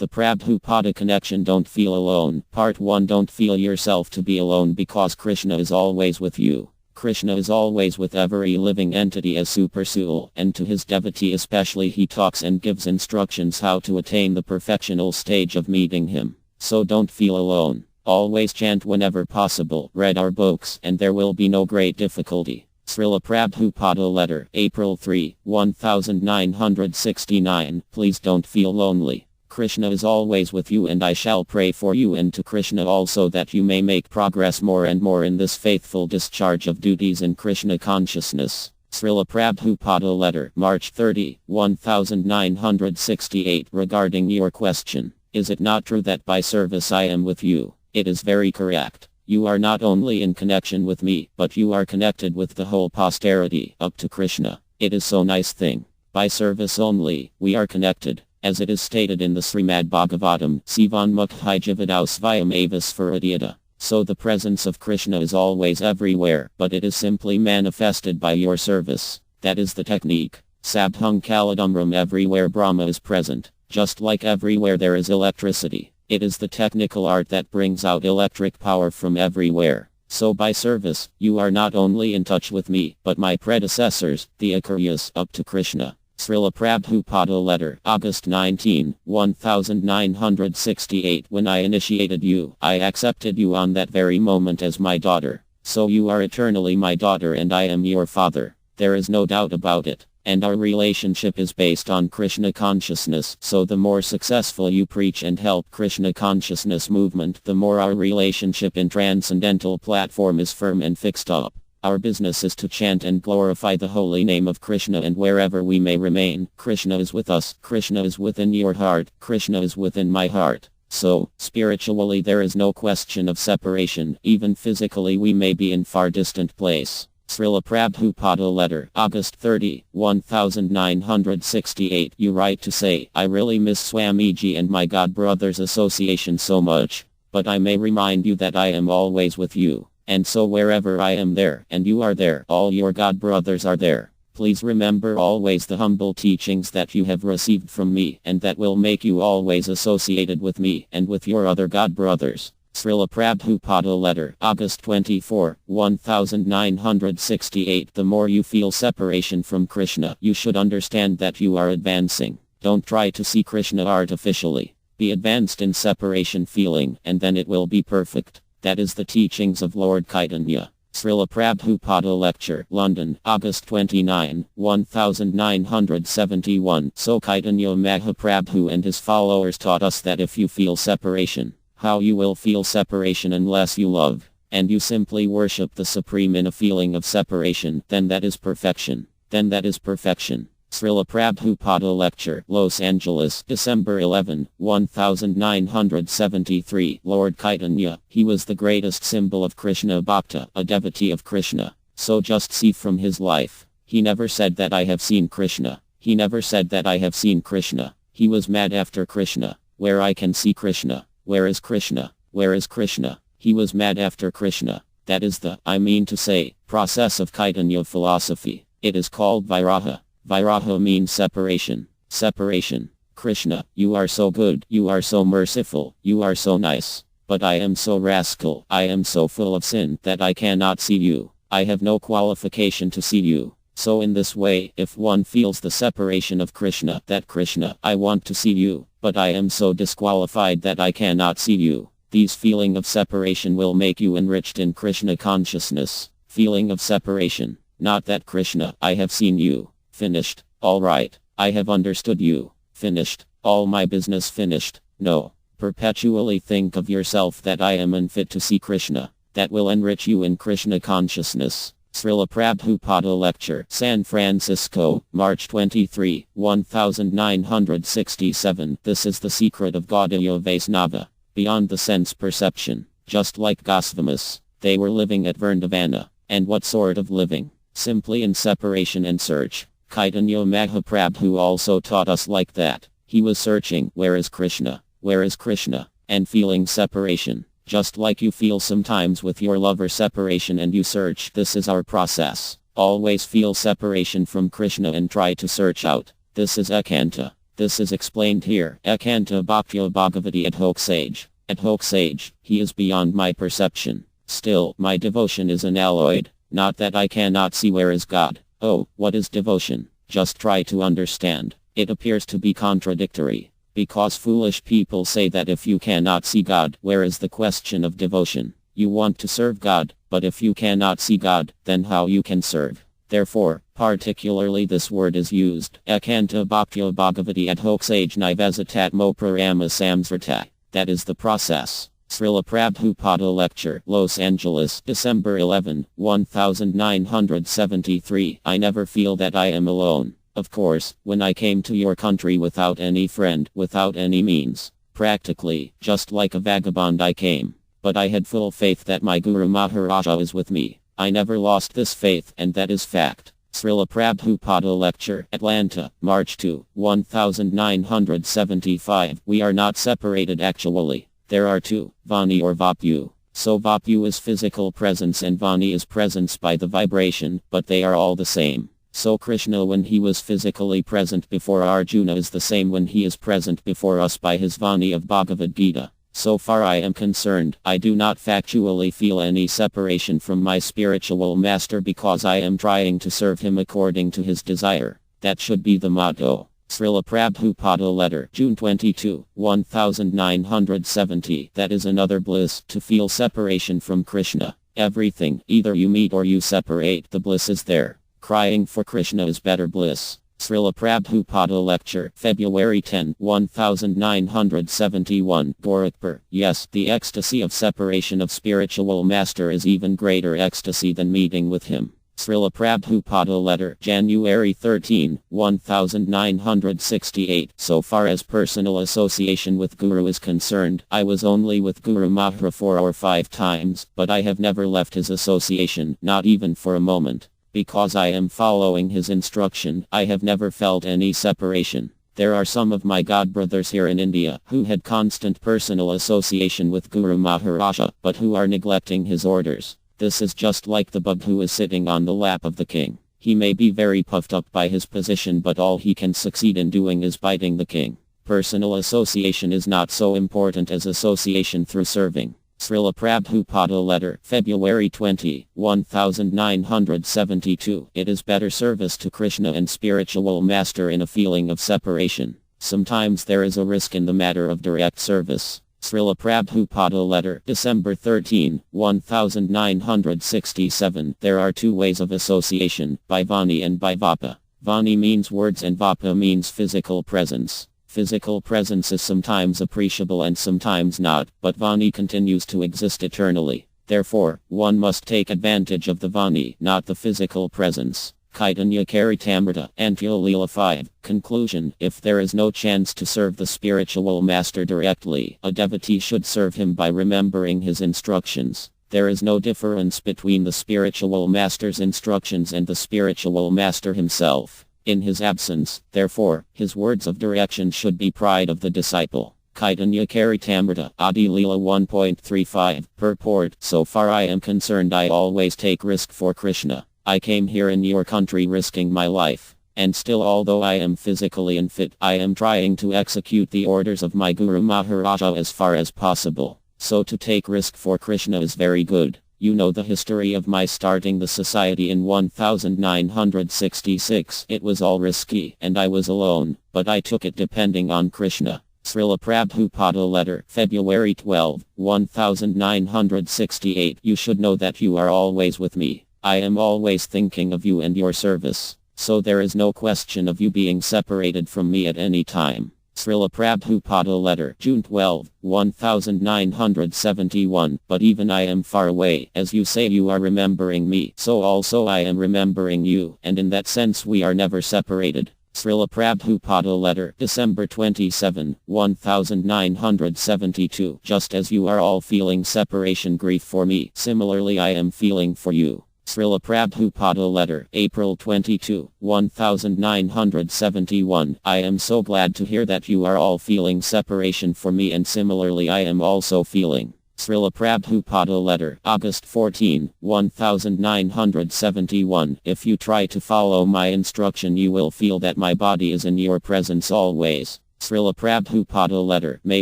The Prabhupada Connection. Don't feel alone. Part 1. Don't feel yourself to be alone because Krishna is always with you. Krishna is always with every living entity as supersoul, and to his devotee especially he talks and gives instructions how to attain the perfectional stage of meeting him. So don't feel alone. Always chant whenever possible. Read our books and there will be no great difficulty. Srila Prabhupada Letter, April 3, 1969. Please don't feel lonely. Krishna is always with you and I shall pray for you and to Krishna also that you may make progress more and more in this faithful discharge of duties in Krishna consciousness. Srila Prabhupada Letter, March 30, 1968. Regarding your question, is it not true that by service I am with you? It is very correct. You are not only in connection with me, but you are connected with the whole posterity, up to Krishna. It is so nice thing. By service only, we are connected. As it is stated in the Srimad Bhagavatam, Sivan Mukhi Jivadaus Vyam Avas Faradiyata. So the presence of Krishna is always everywhere, but it is simply manifested by your service. That is the technique. Sabhung Kaladumram. Everywhere Brahma is present. Just like everywhere there is electricity. It is the technical art that brings out electric power from everywhere. So by service, you are not only in touch with me, but my predecessors, the Akaryas, up to Krishna. Srila Prabhupada Letter, August 19, 1968. When I initiated you, I accepted you on that very moment as my daughter. So you are eternally my daughter and I am your father. There is no doubt about it. And our relationship is based on Krishna consciousness. So the more successful you preach and help Krishna consciousness movement, the more our relationship in transcendental platform is firm and fixed up. Our business is to chant and glorify the holy name of Krishna, and wherever we may remain, Krishna is with us. Krishna is within your heart. Krishna is within my heart. So, spiritually there is no question of separation. Even physically we may be in far distant place. Srila Prabhupada Letter, August 30, 1968. You write to say, I really miss Swamiji and my God Brothers Association so much. But I may remind you that I am always with you. And so wherever I am there, and you are there, all your God brothers are there. Please remember always the humble teachings that you have received from me, and that will make you always associated with me, and with your other God brothers. Srila Prabhupada Letter, August 24, 1968. The more you feel separation from Krishna, you should understand that you are advancing. Don't try to see Krishna artificially. Be advanced in separation feeling, and then it will be perfect. That is the teachings of Lord Chaitanya. Srila Prabhupada Lecture, London, August 29, 1971. So Chaitanya Mahaprabhu and his followers taught us that if you feel separation, how you will feel separation unless you love, and you simply worship the Supreme in a feeling of separation, then that is perfection. Then that is perfection. Srila Prabhupada Lecture, Los Angeles, December 11, 1973. Lord Chaitanya, he was the greatest symbol of Krishna Bhakta, a devotee of Krishna. So just see from his life. He never said that I have seen Krishna. He never said that I have seen Krishna. He was mad after Krishna. Where I can see Krishna. Where is Krishna? Where is Krishna? He was mad after Krishna. That is the, I mean to say, process of Chaitanya philosophy. It is called Viraha. Viraha means separation. Separation. Krishna, you are so good, you are so merciful, you are so nice. But I am so rascal, I am so full of sin that I cannot see you. I have no qualification to see you. So in this way, if one feels the separation of Krishna, that Krishna, I want to see you, but I am so disqualified that I cannot see you. These feeling of separation will make you enriched in Krishna consciousness. Feeling of separation. Not that Krishna, I have seen you. Finished. Alright. I have understood you. Finished. All my business finished. No. Perpetually think of yourself that I am unfit to see Krishna. That will enrich you in Krishna consciousness. Srila Prabhupada Lecture, San Francisco, March 23, 1967. This is the secret of Gaudiya Vaisnava. Beyond the sense perception. Just like Gosvamis. They were living at Vrindavana. And what sort of living? Simply in separation and search. Chaitanya Mahaprabhu also taught us like that. He was searching, where is Krishna? Where is Krishna? And feeling separation. Just like you feel sometimes with your lover separation and you search. This is our process. Always feel separation from Krishna and try to search out. This is ekanta. This is explained here. Ekanta Bhaktya Bhagavati Adhok Sage. Adhok Sage, he is beyond my perception. Still, my devotion is unalloyed. Not that I cannot see where is God. Oh, what is devotion? Just try to understand. It appears to be contradictory. Because foolish people say that if you cannot see God, where is the question of devotion? You want to serve God, but if you cannot see God, then how you can serve? Therefore, particularly this word is used. Ekanta Bhaktya Bhagavati Adhok Sage Nivasatat Moprarama Samsrita. That is the process. Srila Prabhupada Lecture, Los Angeles, December 11, 1973. I never feel that I am alone. Of course, when I came to your country without any friend, without any means, practically, just like a vagabond I came. But I had full faith that my Guru Maharaja is with me. I never lost this faith, and that is fact. Srila Prabhupada Lecture, Atlanta, March 2, 1975. We are not separated actually. There are two, Vani or Vapu. So Vapu is physical presence and Vani is presence by the vibration, but they are all the same. So Krishna when he was physically present before Arjuna is the same when he is present before us by his Vani of Bhagavad Gita. So far I am concerned, I do not factually feel any separation from my spiritual master because I am trying to serve him according to his desire. That should be the motto. Srila Prabhupada Letter, June 22, 1970. That is another bliss, to feel separation from Krishna. Everything, either you meet or you separate, the bliss is there. Crying for Krishna is better bliss. Srila Prabhupada Lecture, February 10, 1971. Gorakhpur. Yes, the ecstasy of separation of spiritual master is even greater ecstasy than meeting with him. Srila Prabhupada Letter, January 13, 1968. So far as personal association with Guru is concerned, I was only with Guru Mahara 4 or 5 times, but I have never left his association, not even for a moment. Because I am following his instruction, I have never felt any separation. There are some of my godbrothers here in India who had constant personal association with Guru Maharaja, but who are neglecting his orders. This is just like the bug who is sitting on the lap of the king. He may be very puffed up by his position, but all he can succeed in doing is biting the king. Personal association is not so important as association through serving. Srila Prabhupada Letter, February 20, 1972. It is better service to Krishna and spiritual master in a feeling of separation. Sometimes there is a risk in the matter of direct service. Srila Prabhupada Letter, December 13, 1967. There are two ways of association, by Vani and by Vapa. Vani means words and Vapa means physical presence. Physical presence is sometimes appreciable and sometimes not, but Vani continues to exist eternally. Therefore, one must take advantage of the Vani, not the physical presence. Kaitanya Karitamrita, Antya Leela 5. Conclusion: if there is no chance to serve the spiritual master directly, a devotee should serve him by remembering his instructions. There is no difference between the spiritual master's instructions and the spiritual master himself. In his absence, therefore, his words of direction should be pride of the disciple. Kaitanya Karitamrita, Adi Leela 1.35. Purport: so far I am concerned, I always take risk for Krishna. I came here in your country risking my life. And still, although I am physically unfit, I am trying to execute the orders of my Guru Maharaja as far as possible. So to take risk for Krishna is very good. You know the history of my starting the society in 1966. It was all risky, and I was alone, but I took it depending on Krishna. Srila Prabhupada Letter, February 12, 1968. You should know that you are always with me. I am always thinking of you and your service. So there is no question of you being separated from me at any time. Srila Prabhupada Letter, June 12, 1971. But even I am far away, as you say you are remembering me, so also I am remembering you, and in that sense we are never separated. Srila Prabhupada Letter, December 27, 1972. Just as you are all feeling separation grief for me, similarly I am feeling for you. Srila Prabhupada Letter, April 22, 1971. I am so glad to hear that you are all feeling separation for me, and similarly I am also feeling. Srila Prabhupada letter, August 14, 1971. If you try to follow my instruction, you will feel that my body is in your presence always. Srila Prabhupada letter, May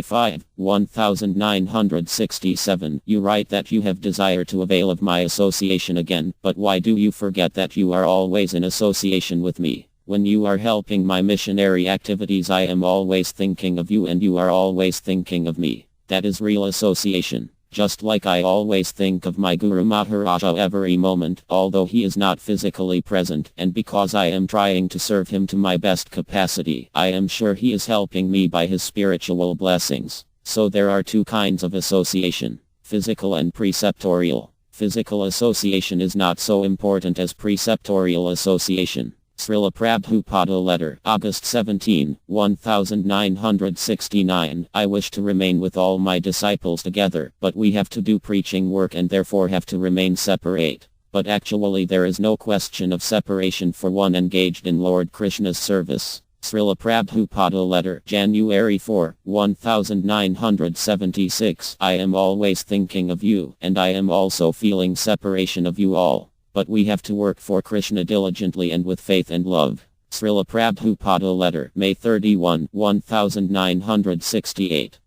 5, 1967. You write that you have desire to avail of my association again, but why do you forget that you are always in association with me? When you are helping my missionary activities, I am always thinking of you and you are always thinking of me. That is real association. Just like I always think of my Guru Maharaja every moment, although he is not physically present, and because I am trying to serve him to my best capacity, I am sure he is helping me by his spiritual blessings. So there are two kinds of association, physical and preceptorial. Physical association is not so important as preceptorial association. Srila Prabhupada letter, August 17, 1969. I wish to remain with all my disciples together, but we have to do preaching work and therefore have to remain separate. But actually there is no question of separation for one engaged in Lord Krishna's service. Srila Prabhupada letter, January 4, 1976. I am always thinking of you, and I am also feeling separation of you all. But we have to work for Krishna diligently and with faith and love. Srila Prabhupada letter, May 31, 1968.